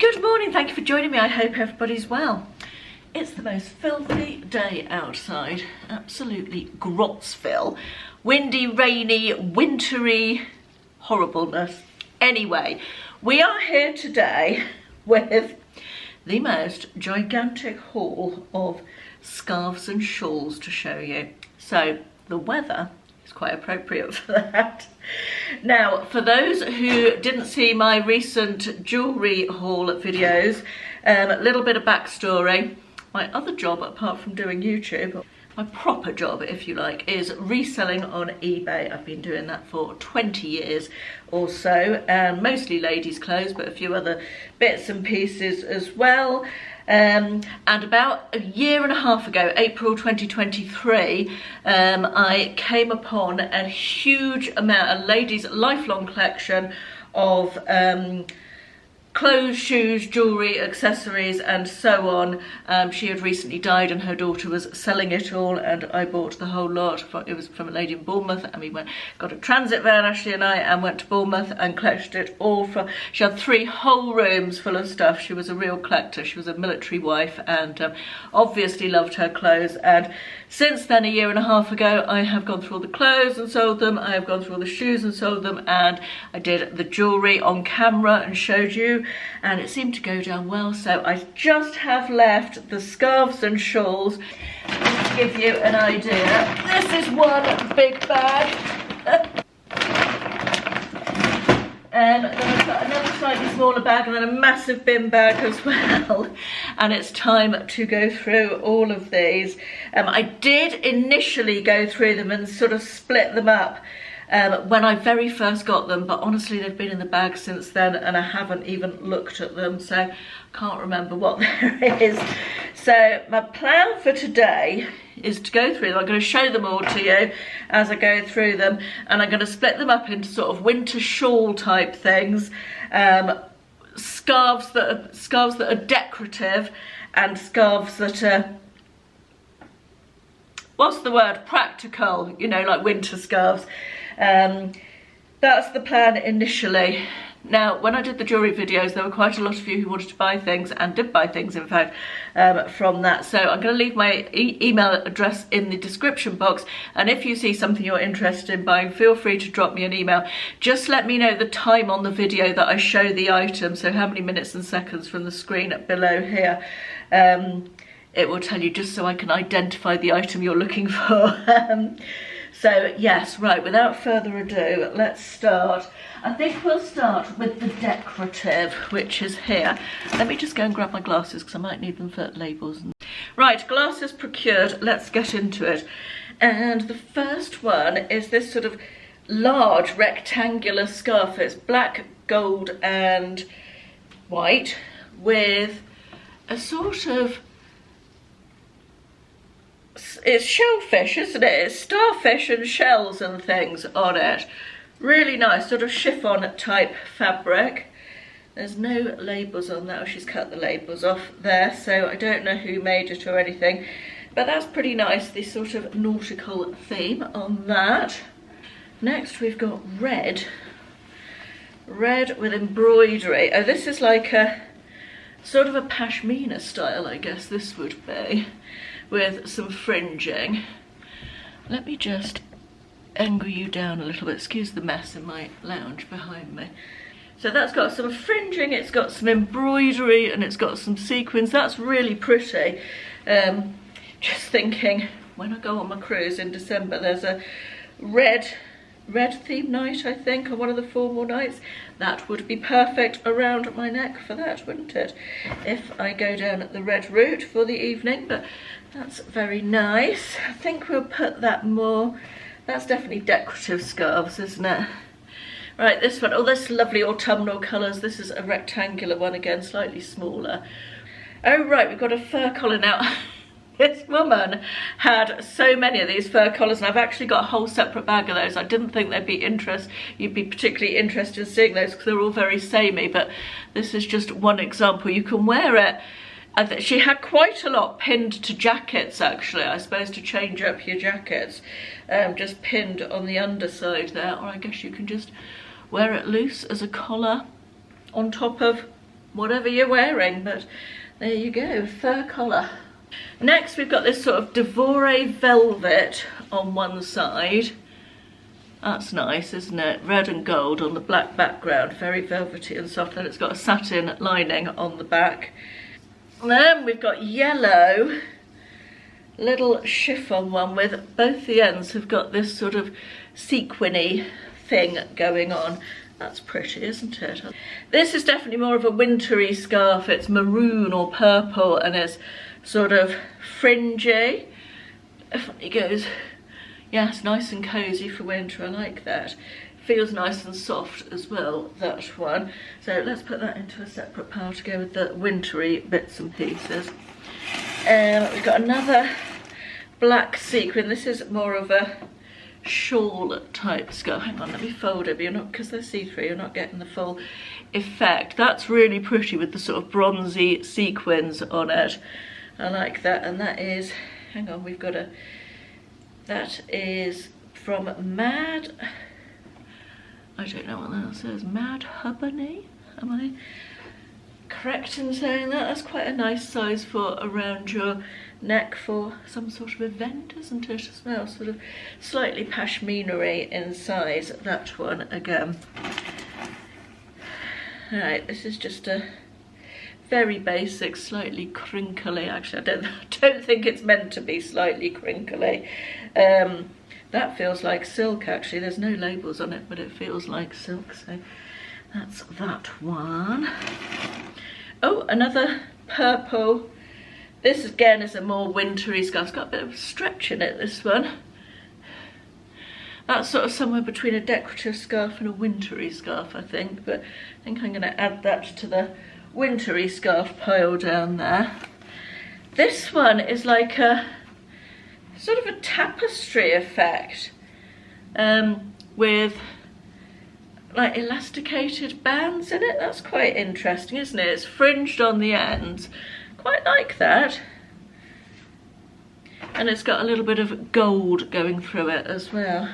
Good morning, thank you for joining me. I hope everybody's well. It's the most filthy day outside, absolutely Grotsville. Windy, rainy, wintry horribleness. Anyway, we are here today with the most gigantic haul of scarves and shawls to show you. So the weather is quite appropriate for that. Now, for those who didn't see my recent jewellery haul videos, a little bit of backstory. My other job, apart from doing YouTube, my proper job, if you like, is reselling on eBay. I've been doing that for 20 years or so, mostly ladies' clothes, but a few other bits and pieces as well. And about a year and a half ago, April 2023, I came upon a huge amount, a lady's lifelong collection of clothes, shoes, jewellery, accessories and so on. She had recently died and her daughter was selling it all, and I bought the whole lot. It was from a lady in Bournemouth, and we got a transit van, Ashley and I, and went to Bournemouth and collected it all. She had 3 whole rooms full of stuff. She was a real collector. She was a military wife and obviously loved her clothes. And since then, a year and a half ago, I have gone through all the clothes and sold them. I have gone through all the shoes and sold them, and I did the jewellery on camera and showed you, and it seemed to go down well. So I just have left the scarves and shawls. Just to give you an idea, this is one big bag. Then I've got another slightly smaller bag, and then a massive bin bag as well. And it's time to go through all of these. I did initially go through them and sort of split them up when I very first got them, but honestly they've been in the bag since then and I haven't even looked at them, so I can't remember what there is. So my plan for today is to go through them. I'm going to show them all to you as I go through them, and I'm going to split them up into sort of winter shawl type things, scarves that are decorative, and scarves that are, what's the word, practical, you know, like winter scarves. That's the plan initially. Now, when I did the jewellery videos, there were quite a lot of you who wanted to buy things, and did buy things in fact, from that. So I'm going to leave my email address in the description box, and if you see something you're interested in buying, feel free to drop me an email. Just let me know the time on the video that I show the item, so how many minutes and seconds from the screen below here. It will tell you, just so I can identify the item you're looking for. So yes, right, without further ado, let's start. I think we'll start with the decorative, which is here. Let me just go and grab my glasses because I might need them for labels. Right, glasses procured, let's get into it. And the first one is this sort of large rectangular scarf. It's black, gold and white with a sort of, it's shellfish, isn't it? It's starfish and shells and things on it. Really nice, sort of chiffon type fabric. There's no labels on that. Oh, she's cut the labels off there, so I don't know who made it or anything. But that's pretty nice, the sort of nautical theme on that. Next we've got red. Red with embroidery. Oh, this is like a sort of a pashmina style, I guess this would be, with some fringing. Let me just angle you down a little bit. Excuse the mess in my lounge behind me. So that's got some fringing, it's got some embroidery, and it's got some sequins. That's really pretty. Just thinking, when I go on my cruise in December, there's a red theme night, I think, on one of the formal nights. That would be perfect around my neck for that, wouldn't it? If I go down the red route for the evening, but that's very nice. I think we'll put that more, that's definitely decorative scarves, isn't it? Right, this one, oh, this lovely autumnal colours. This is a rectangular one again, slightly smaller. Oh right, we've got a fur collar now. This woman had so many of these fur collars, and I've actually got a whole separate bag of those. I didn't think you'd be particularly interested in seeing those because they're all very samey, but this is just one example. You can wear it. She had quite a lot pinned to jackets, actually, I suppose, to change up your jackets. Just pinned on the underside there, or I guess you can just wear it loose as a collar on top of whatever you're wearing, but there you go, fur collar. Next we've got this sort of Decorative velvet on one side. That's nice, isn't it? Red and gold on the black background, very velvety and soft. Then it's got a satin lining on the back. And then we've got yellow, little chiffon one with both the ends have got this sort of sequiny thing going on. That's pretty, isn't it? This is definitely more of a wintry scarf. It's maroon or purple and it's sort of fringy. Definitely goes, yes, nice and cozy for winter. I like that. Feels nice and soft as well, that one. So let's put that into a separate pile to go with the wintry bits and pieces. We've got another black sequin. This is more of a shawl type scarf. Hang on, let me fold it, but you're not, because they're see-through, you're not getting the full effect. That's really pretty with the sort of bronzy sequins on it. I like that. And that is, hang on, we've got a, that is from Mad, I don't know what that says, Mad Hubony? Am I correct in saying that? That's quite a nice size for around your neck for some sort of event, isn't it, as well? Sort of slightly pashmina-y in size, that one again. Alright, this is just a very basic, slightly crinkly, actually I don't think it's meant to be slightly crinkly. That feels like silk actually, there's no labels on it, but it feels like silk, so that's that one. Oh, another purple. This again is a more wintry scarf. It's got a bit of stretch in it, this one. That's sort of somewhere between a decorative scarf and a wintry scarf, I think, but I think I'm going to add that to the wintry scarf pile down there. This one is like a sort of a tapestry effect with like elasticated bands in it. That's quite interesting, isn't it? It's fringed on the ends. Quite like that. And it's got a little bit of gold going through it as well.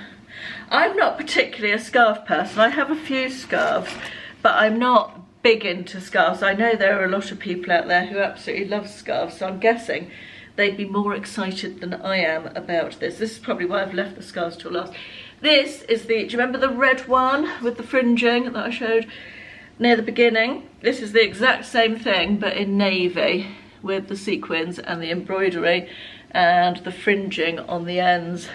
I'm not particularly a scarf person. I have a few scarves, but I'm not big into scarves. I know there are a lot of people out there who absolutely love scarves, so I'm guessing they'd be more excited than I am about this. This is probably why I've left the scarves till last. This is the, do you remember the red one with the fringing that I showed near the beginning? This is the exact same thing, but in navy, with the sequins and the embroidery and the fringing on the ends.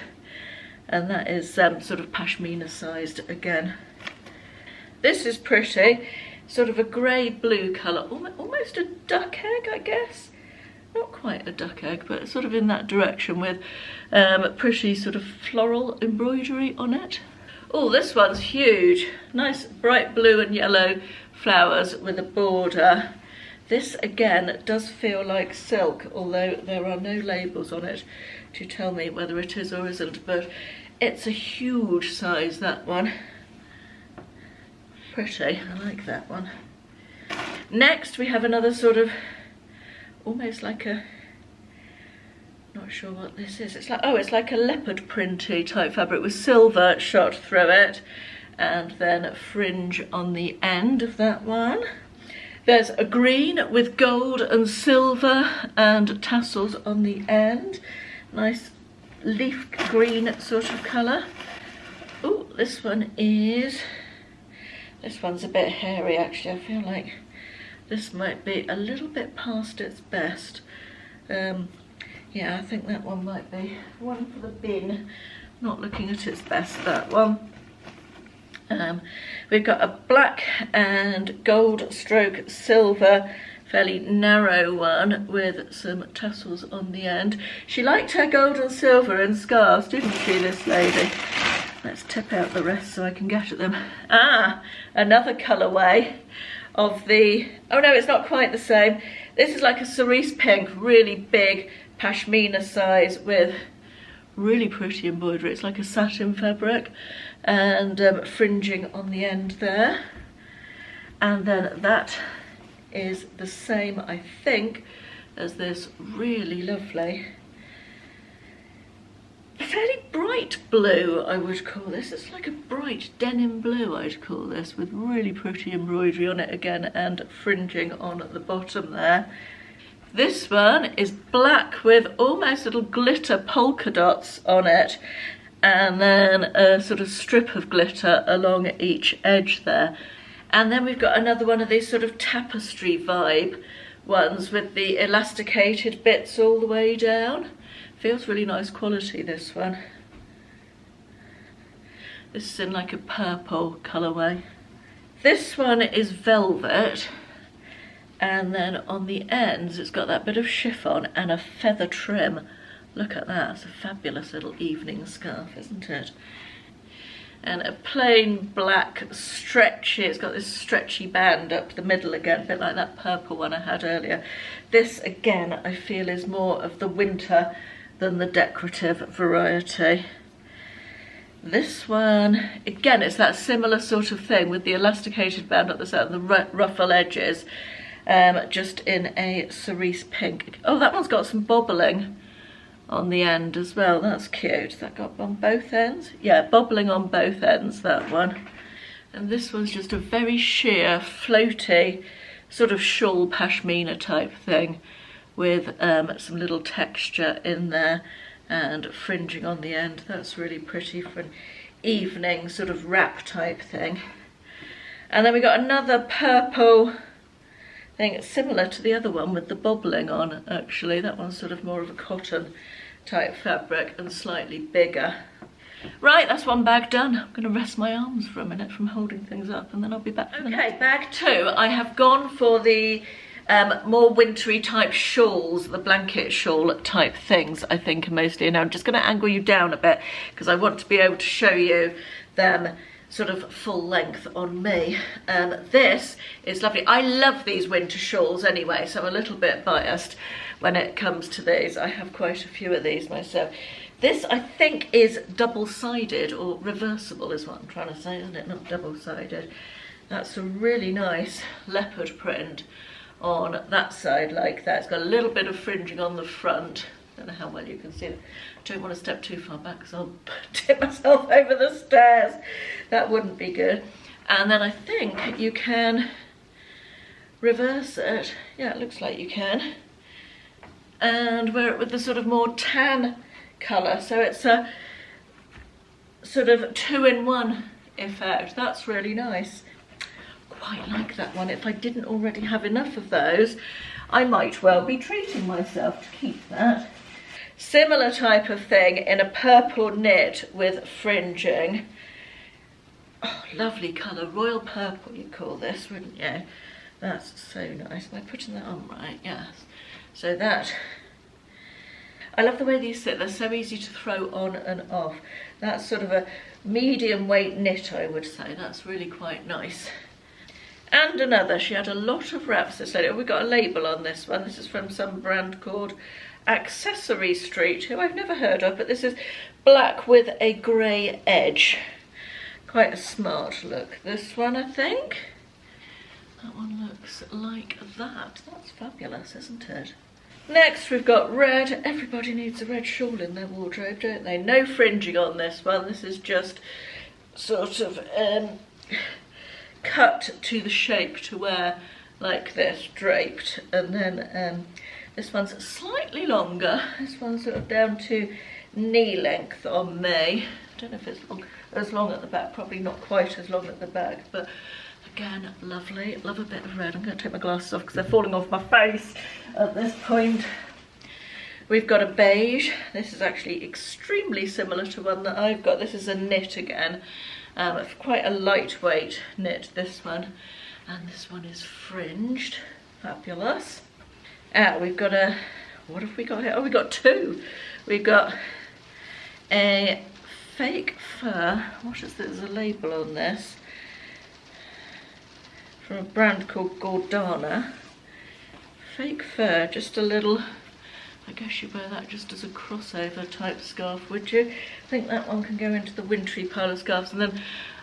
And that is sort of pashmina sized again. This is pretty, sort of a grey blue colour, almost a duck egg, I guess. Not quite a duck egg, but sort of in that direction with pretty sort of floral embroidery on it. Oh, this one's huge. Nice bright blue and yellow flowers with a border. This again does feel like silk, although there are no labels on it to tell me whether it is or isn't, but it's a huge size, that one. Pretty, I like that one. Next we have another sort of almost like a, not sure what this is. It's like, oh, it's like a leopard printy type fabric with silver shot through it and then fringe on the end of that one. There's a green with gold and silver and tassels on the end. Nice leaf green sort of colour. Oh, this one's a bit hairy actually. I feel like this might be a little bit past its best. Yeah, I think that one might be one for the bin. Not looking at its best, that one. We've got a black and gold stroke silver, fairly narrow one with some tassels on the end. She liked her gold and silver in scarves, didn't she, this lady? Let's tip out the rest so I can get at them. Ah, another colourway of the, oh no, it's not quite the same. This is like a cerise pink, really big pashmina size with really pretty embroidery. It's like a satin fabric and fringing on the end there. And then that is the same, I think, as this really lovely fairly bright blue, I would call this. It's like a bright denim blue, I'd call this, with really pretty embroidery on it again and fringing on the bottom there. This one is black with almost little glitter polka dots on it, and then a sort of strip of glitter along each edge there. And then we've got another one of these sort of tapestry vibe ones with the elasticated bits all the way down. Feels really nice quality, this one. This is in like a purple colourway. This one is velvet, and then on the ends it's got that bit of chiffon and a feather trim. Look at that, it's a fabulous little evening scarf, isn't it? And a plain black stretchy, it's got this stretchy band up the middle again, a bit like that purple one I had earlier. This again I feel is more of the winter than the decorative variety. This one, again, it's that similar sort of thing with the elasticated band at the side and the ruffle edges, just in a cerise pink. Oh, that one's got some bobbling on the end as well. That's cute. That got on both ends? Yeah, bobbling on both ends, that one. And this one's just a very sheer, floaty, sort of shawl pashmina type thing with some little texture in there and fringing on the end. That's really pretty for an evening sort of wrap type thing. And then we got another purple thing similar to the other one with the bobbling on, actually. That one's sort of more of a cotton type fabric and slightly bigger. Right, that's one bag done. I'm going to rest my arms for a minute from holding things up, and then I'll be back for the next. Okay, bag two. I have gone for the more wintry type shawls, the blanket shawl type things, I think, mostly. And I'm just going to angle you down a bit because I want to be able to show you them sort of full length on me. This is lovely. I love these winter shawls anyway, so I'm a little bit biased when it comes to these. I have quite a few of these myself. This, I think, is double-sided, or reversible is what I'm trying to say, isn't it? Not double-sided. That's a really nice leopard print on that side like that. It's got a little bit of fringing on the front. Don't know how well you can see it. I don't want to step too far back because I'll tip myself over the stairs. That wouldn't be good. And then I think you can reverse it. Yeah, it looks like you can. And wear it with the sort of more tan colour. So it's a sort of two-in-one effect. That's really nice. Quite like that one. If I didn't already have enough of those, I might well be treating myself to keep that. Similar type of thing in a purple knit with fringing. Oh, lovely colour. Royal purple you'd call this, wouldn't you? That's so nice. Am I putting that on right? Yes. So that, I love the way these sit. They're so easy to throw on and off. That's sort of a medium weight knit, I would say. That's really quite nice. And another, she had a lot of wraps this lady. Oh, we got a label on this one. This is from some brand called Accessory Street, who I've never heard of, but this is black with a grey edge. Quite a smart look. This one, I think. That one looks like that. That's fabulous, isn't it? Next, we've got red. Everybody needs a red shawl in their wardrobe, don't they? No fringing on this one. This is just sort of cut to the shape to wear like this, draped. And then this one's slightly longer. This one's sort of down to knee length on me. I don't know if it's as long at the back, probably not quite as long at the back, but again, lovely. Love a bit of red. I'm going to take my glasses off because they're falling off my face at this point. We've got a beige. This is actually extremely similar to one that I've got. This is a knit again. Quite a lightweight knit, this one. And this one is fringed. Fabulous. We've got a, what have we got here? Oh, we've got two. We've got a fake fur. What is this? There's a label on this. From a brand called Gordana. Fake fur, just a little, I guess you wear that just as a crossover type scarf, would you? I think that one can go into the wintry pile of scarves. And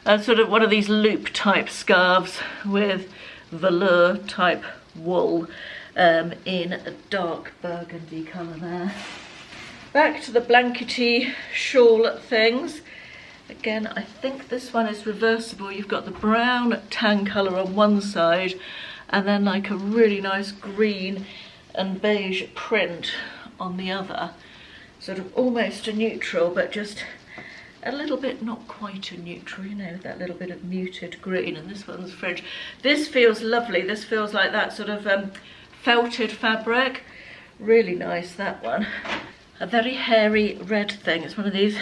then sort of one of these loop type scarves with velour type wool in a dark burgundy colour there. Back to the blankety shawl things. Again, I think this one is reversible. You've got the brown tan colour on one side and then like a really nice green and beige print on the other. Sort of almost a neutral, but just a little bit not quite a neutral, you know, that little bit of muted green. And this one's French. This feels lovely. This feels like that sort of felted fabric. Really nice, that one. A very hairy red thing. It's one of these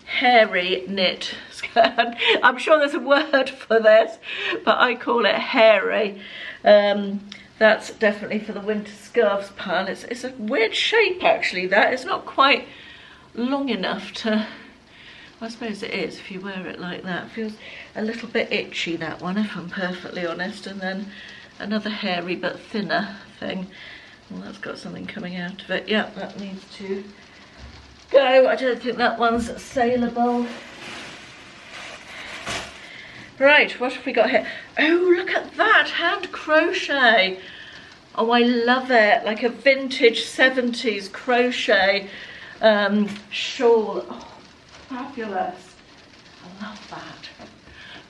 hairy knit skirt. I'm sure there's a word for this, but I call it hairy. That's definitely for the winter scarves pile. It's a weird shape actually, that. It's not quite long enough to, I suppose it is if you wear it like that. It feels a little bit itchy, that one, if I'm perfectly honest. And then another hairy but thinner thing. Well, that's got something coming out of it. Yeah, that needs to go. I don't think that one's saleable. Right, what have we got here? Oh, look at that, hand crochet. Oh, I love it. Like a vintage 70s crochet shawl. Oh, fabulous. I love that.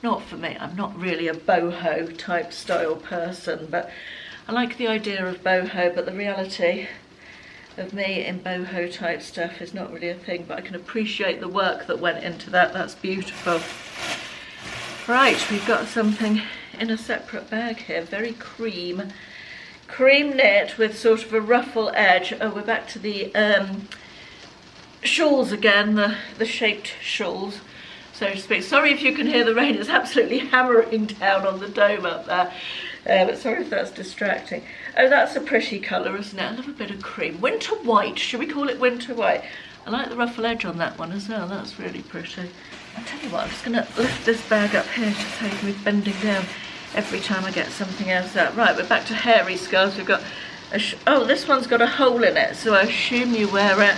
Not for me, I'm not really a boho type style person, but I like the idea of boho, but the reality of me in boho type stuff is not really a thing, but I can appreciate the work that went into that. That's beautiful. Right, we've got something in a separate bag here, very cream knit with sort of a ruffle edge. Oh, we're back to the shawls again, the shaped shawls, so to speak. Sorry if you can hear the rain, it's absolutely hammering down on the dome up there. But sorry if that's distracting. Oh, that's a pretty colour, isn't it? I love a bit of cream. Winter white, should we call it winter white? I like the ruffle edge on that one as well, that's really pretty. I'll tell you what, I'm just going to lift this bag up here to save me bending down every time I get something else out. Right, we're back to hairy scarves. We've got oh, this one's got a hole in it, so I assume you wear it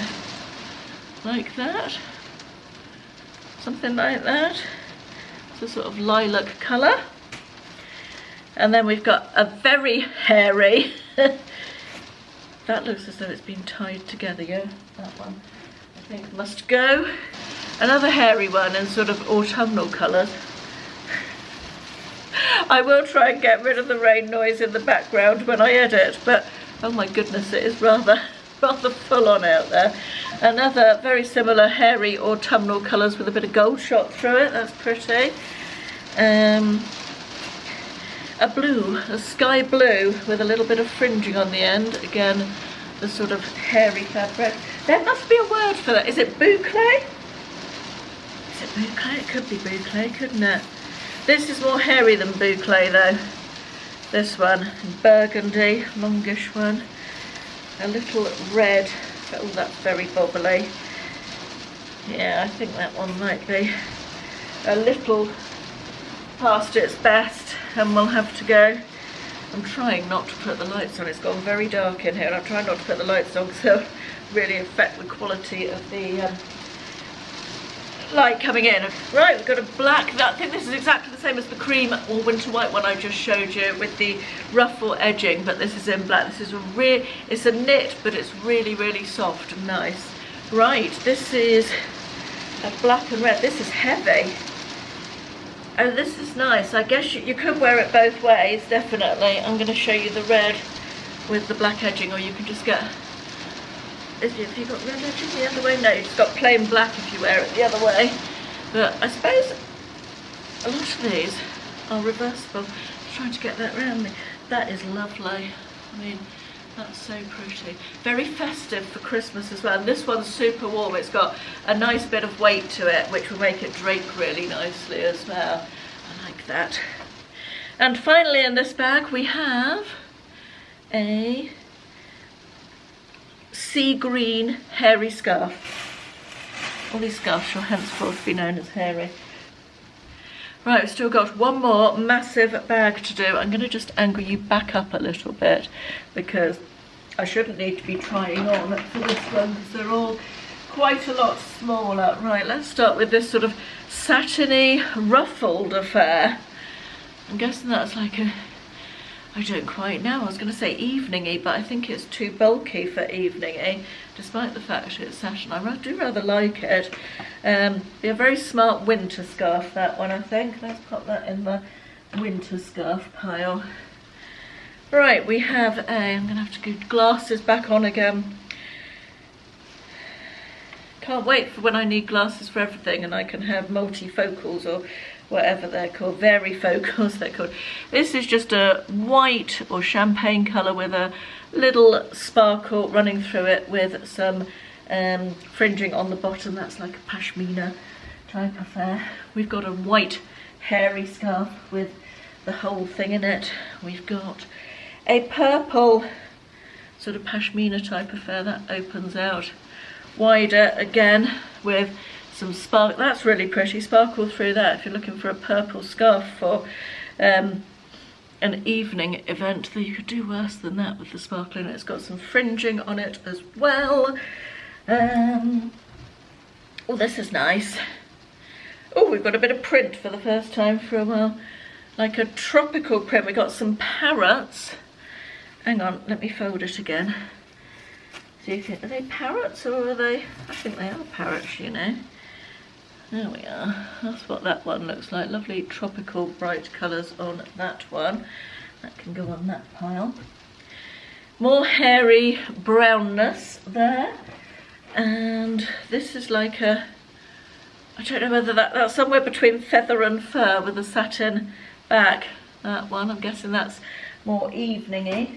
like that. Something like that. It's a sort of lilac colour. And then we've got a very hairy, that looks as though it's been tied together, yeah? That one, I think, must go. Another hairy one in sort of autumnal colours. I will try and get rid of the rain noise in the background when I edit, but oh my goodness, it is rather full on out there. Another very similar hairy autumnal colours with a bit of gold shot through it. That's pretty. A blue, a sky blue with a little bit of fringing on the end. Again, the sort of hairy fabric. There must be a word for that. Is it boucle? Is it boucle? It could be boucle, couldn't it? This is more hairy than boucle though. This one, burgundy, longish one. A little red. Oh, that's very bobbly. Yeah, I think that one might be a little past its best and we'll have to go. I'm trying not to put the lights on. It's gone very dark in here and I'm trying not to put the lights on because they'll really affect the quality of the light coming in. Right, we've got a black, I think this is exactly the same as the cream or winter white one I just showed you with the ruffle edging, but this is in black. This is it's a knit, but it's really, really soft and nice. Right, this is a black and red. This is heavy. Oh, this is nice. I guess you could wear it both ways, definitely. I'm going to show you the red with the black edging, or you can just get... Have you got red edging the other way? No, you've just got plain black if you wear it the other way. But I suppose a lot of these are reversible. I'm trying to get that around me. That is lovely. I mean, that's so pretty. Very festive for Christmas as well. And this one's super warm. It's got a nice bit of weight to it, which will make it drape really nicely as well. I like that. And finally in this bag we have a sea green hairy scarf. All these scarves shall henceforth be known as hairy. Right, we've still got one more massive bag to do. I'm going to just angle you back up a little bit because I shouldn't need to be trying on for this one because they're all quite a lot smaller. Right, let's start with this sort of satiny ruffled affair. I'm guessing that's like I don't quite know. I was going to say evening-y, but I think it's too bulky for evening-y, despite the fact it's satin. I do rather like it. Be a very smart winter scarf, that one, I think. Let's pop that in the winter scarf pile. Right, we have I'm going to have to get glasses back on again. Can't wait for when I need glasses for everything and I can have multifocals or whatever they're called, varifocals they're called. This is just a white or champagne colour with a little sparkle running through it with some fringing on the bottom. That's like a pashmina type affair. We've got a white hairy scarf with the whole thing in it. We've got a purple sort of pashmina type affair that opens out wider again with some sparkle. That's really pretty, sparkle through that if you're looking for a purple scarf for an evening event. That you could do worse than that with the sparkle in it. It's got some fringing on it as well. Oh, this is nice. Oh, we've got a bit of print for the first time for a while, like a tropical print. We've got some parrots. Hang on, let me fold it again. So you think, are they parrots or are they? I think they are parrots, you know. There we are. That's what that one looks like. Lovely tropical bright colours on that one. That can go on that pile. More hairy brownness there. And this is like a, I don't know whether that's somewhere between feather and fur with a satin back. That one, I'm guessing that's more evening-y.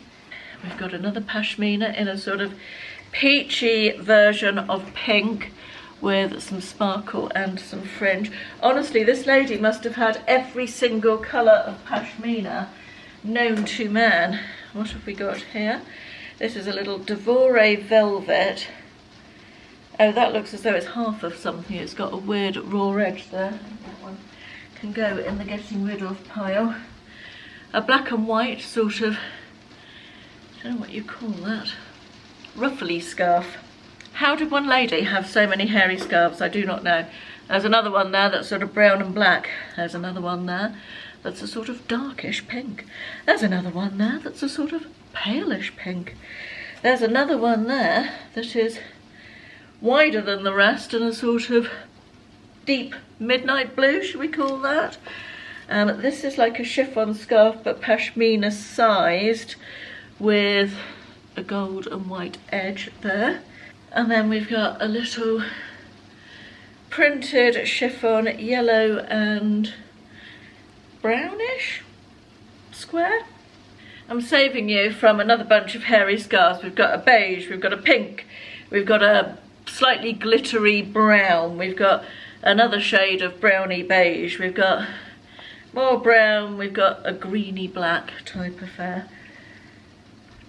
We've got another pashmina in a sort of peachy version of pink with some sparkle and some fringe. Honestly, this lady must have had every single colour of pashmina known to man. What have we got here? This is a little Devore velvet. Oh, that looks as though it's half of something. It's got a weird raw edge there. That one can go in the getting rid of pile. A black and white sort of, I don't know what you call that, ruffly scarf. How did one lady have so many hairy scarves? I do not know. There's another one there that's sort of brown and black. There's another one there that's a sort of darkish pink. There's another one there that's a sort of palish pink. There's another one there that is wider than the rest and a sort of deep midnight blue, should we call that? This is like a chiffon scarf but pashmina sized with a gold and white edge there. And then we've got a little printed chiffon yellow and brownish square. I'm saving you from another bunch of hairy scarves. We've got a beige, we've got a pink, we've got a slightly glittery brown, we've got another shade of browny beige, we've got more brown, we've got a greeny black type affair.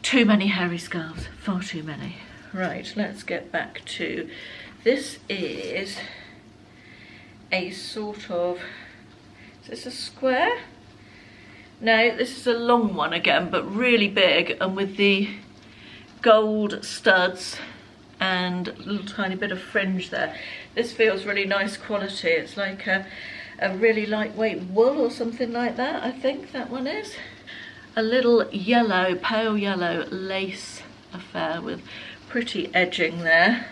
Too many hairy scarves, far too many. Right, let's get back to, this is a sort of, is this a square? No, this is a long one again, but really big and with the gold studs and a little tiny bit of fringe there. This feels really nice quality. It's like a really lightweight wool or something like that, I think that one is. A little yellow, pale yellow lace affair with pretty edging there.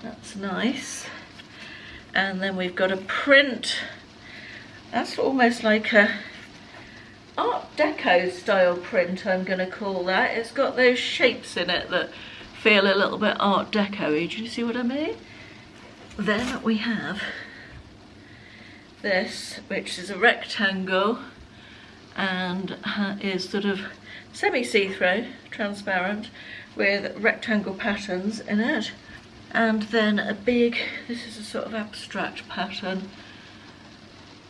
That's nice. And then we've got a print. That's almost like a Art Deco style print, I'm going to call that. It's got those shapes in it that feel a little bit Art Deco-y. Do you see what I mean? Then we have this, which is a rectangle and is sort of semi-see-through, transparent, with rectangle patterns in it. And then a big, this is a sort of abstract pattern.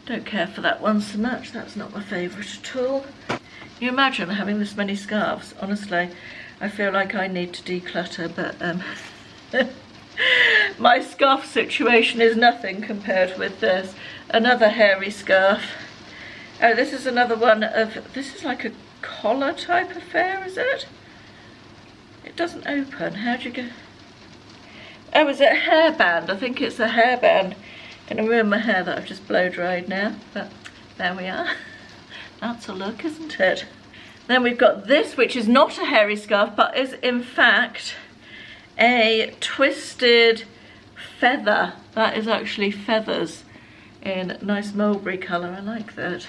Don't care for that one so much, that's not my favourite at all. Can you imagine having this many scarves? Honestly, I feel like I need to declutter, but my scarf situation is nothing compared with this. Another hairy scarf. Oh, this is another one of, this is like a collar type affair, is it? It doesn't open. How'd you go? Oh, is it a hairband? I think it's a hairband. Gonna ruin my hair that I've just blow dried now, but there we are. That's a look, isn't it? Then we've got this, which is not a hairy scarf, but is in fact a twisted feather. That is actually feathers in nice mulberry colour. I like that.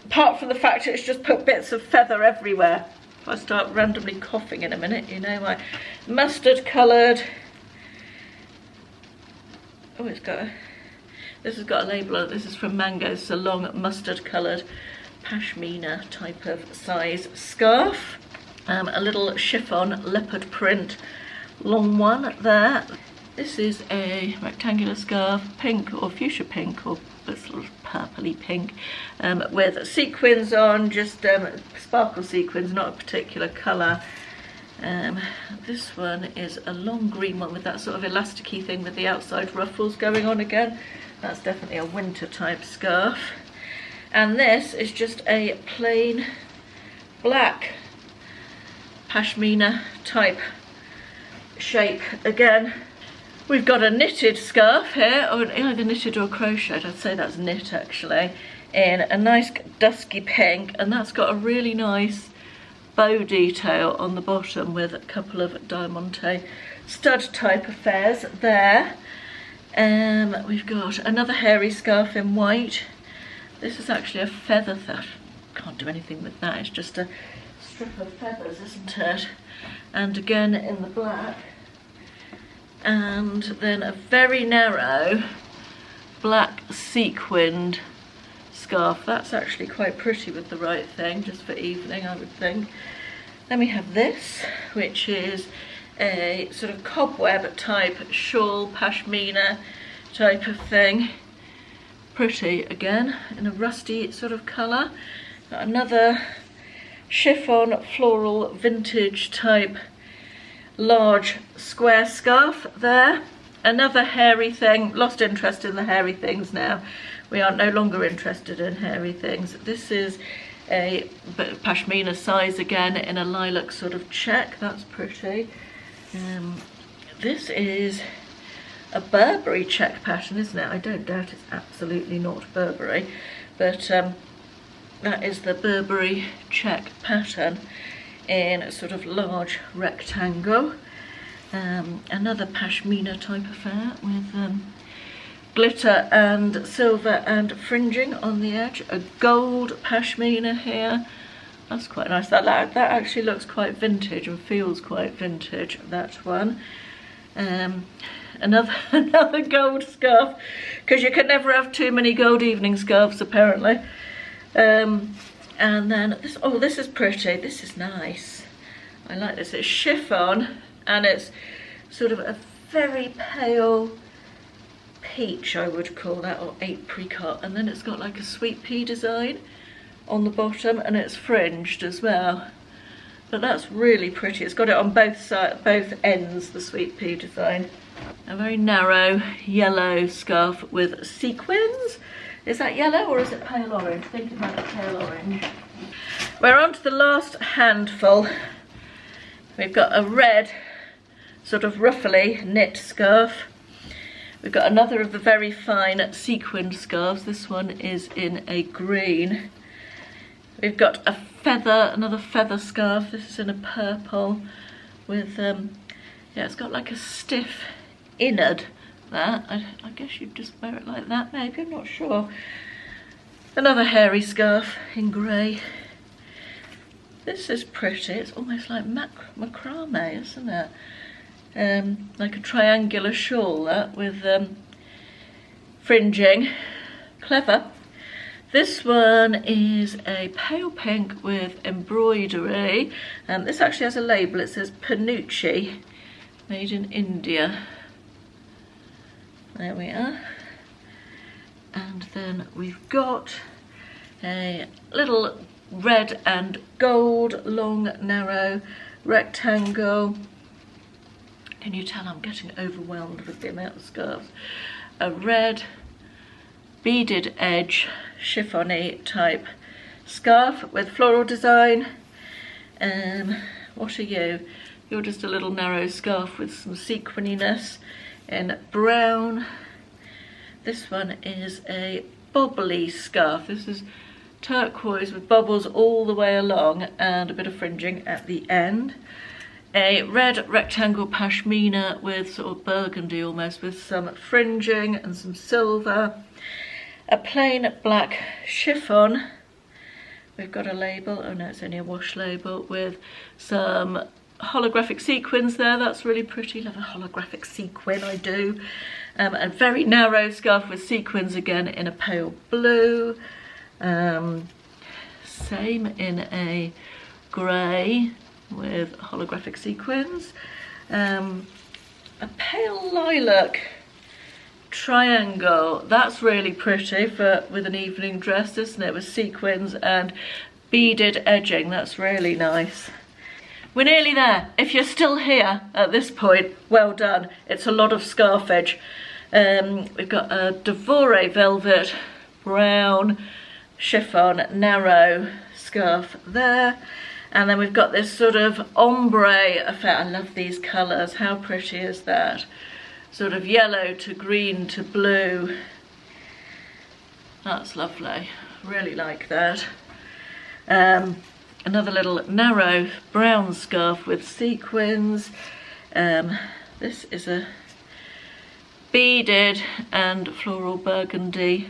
Apart from the fact it's just put bits of feather everywhere. If I start randomly coughing in a minute, you know why. Mustard coloured. Oh, it's got a, this has got a label on it. This is from Mango. It's a long mustard coloured pashmina type of size scarf. A little chiffon leopard print long one there. This is a rectangular scarf, pink or fuchsia pink, or sort of purpley pink, with sequins on, just sparkle sequins, not a particular colour. This one is a long green one with that sort of elasticy thing with the outside ruffles going on again. That's definitely a winter type scarf. And this is just a plain black pashmina type shape again. We've got a knitted scarf here, or either knitted or crocheted. I'd say that's knit actually, in a nice dusky pink, and that's got a really nice bow detail on the bottom with a couple of diamante stud type affairs there. We've got another hairy scarf in white. This is actually a feather theft. Can't do anything with that, it's just a strip of feathers, isn't it? And again in the black. And then a very narrow black sequined scarf. That's actually quite pretty with the right thing, just for evening I would think. Then we have this, which is a sort of cobweb type shawl, pashmina type of thing. Pretty again, in a rusty sort of colour. Got another chiffon floral vintage type large square scarf there. Another hairy thing. Lost interest in the hairy things now. We are no longer interested in hairy things. This is a pashmina size again in a lilac sort of check. That's pretty. This is a Burberry check pattern, isn't it? I don't doubt it's absolutely not Burberry, but that is the Burberry check pattern in a sort of large rectangle. Another pashmina type affair with glitter and silver and fringing on the edge. A gold pashmina here. That's quite nice. That actually looks quite vintage and feels quite vintage, that one. Another gold scarf, because you can never have too many gold evening scarves apparently. And then this, oh, this is pretty, this is nice. I like this. It's chiffon and it's sort of a very pale peach, I would call that, or apricot, and then it's got like a sweet pea design on the bottom and it's fringed as well. But that's really pretty. It's got it on both sides, both ends, the sweet pea design. A very narrow yellow scarf with sequins. Is that yellow or is it pale orange? I think it might be pale orange. We're on to the last handful. We've got a red sort of ruffly knit scarf. We've got another of the very fine sequined scarves. This one is in a green. We've got a feather, another feather scarf. This is in a purple with, yeah, it's got like a stiff innard there. I guess you'd just wear it like that maybe, I'm not sure. Another hairy scarf in grey. This is pretty. It's almost like macrame, isn't it? Like a triangular shawl that with fringing. Clever. This one is a pale pink with embroidery. This actually has a label. It says Panucci, made in India. There we are. And then we've got a little red and gold long narrow rectangle. Can you tell I'm getting overwhelmed with the amount of scarves? A red beaded edge chiffony type scarf with floral design. What are you? You're just a little narrow scarf with some sequininess in brown. This one is a bobbly scarf. This is turquoise with bubbles all the way along and a bit of fringing at the end. A red rectangle pashmina with sort of burgundy almost, with some fringing and some silver. A plain black chiffon. We've got a label, oh no, it's only a wash label, with some holographic sequins there. That's really pretty. Love a holographic sequin, I do. A very narrow scarf with sequins again in a pale blue. Same in a grey with holographic sequins. A pale lilac triangle. That's really pretty with an evening dress, isn't it? With sequins and beaded edging. That's really nice. We're nearly there. If you're still here at this point, well done. It's a lot of scarf edge. We've got a Decorative velvet brown chiffon narrow scarf there, and then we've got this sort of ombre effect. I love these colours. How pretty is that? Sort of yellow to green to blue. That's lovely. Really like that. Another little narrow brown scarf with sequins. This is a beaded and floral burgundy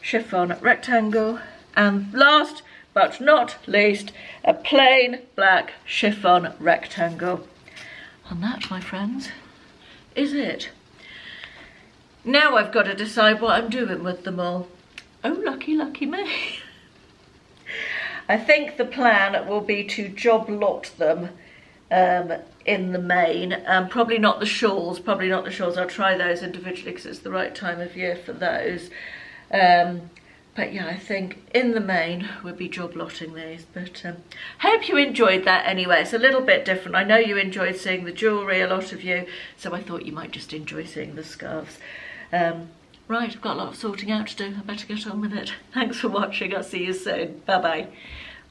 chiffon rectangle, and last but not least, a plain black chiffon rectangle. And that, my friends, is it. Now I've got to decide what I'm doing with them all. Oh, lucky, lucky me. I think the plan will be to job lot them in the main. Probably not the shawls, I'll try those individually because it's the right time of year for those. But yeah, I think in the main we'll be job lotting these. But hope you enjoyed that anyway. It's a little bit different. I know you enjoyed seeing the jewellery, a lot of you, so I thought you might just enjoy seeing the scarves. Right, I've got a lot of sorting out to do. I better get on with it. Thanks for watching. I'll see you soon. Bye bye.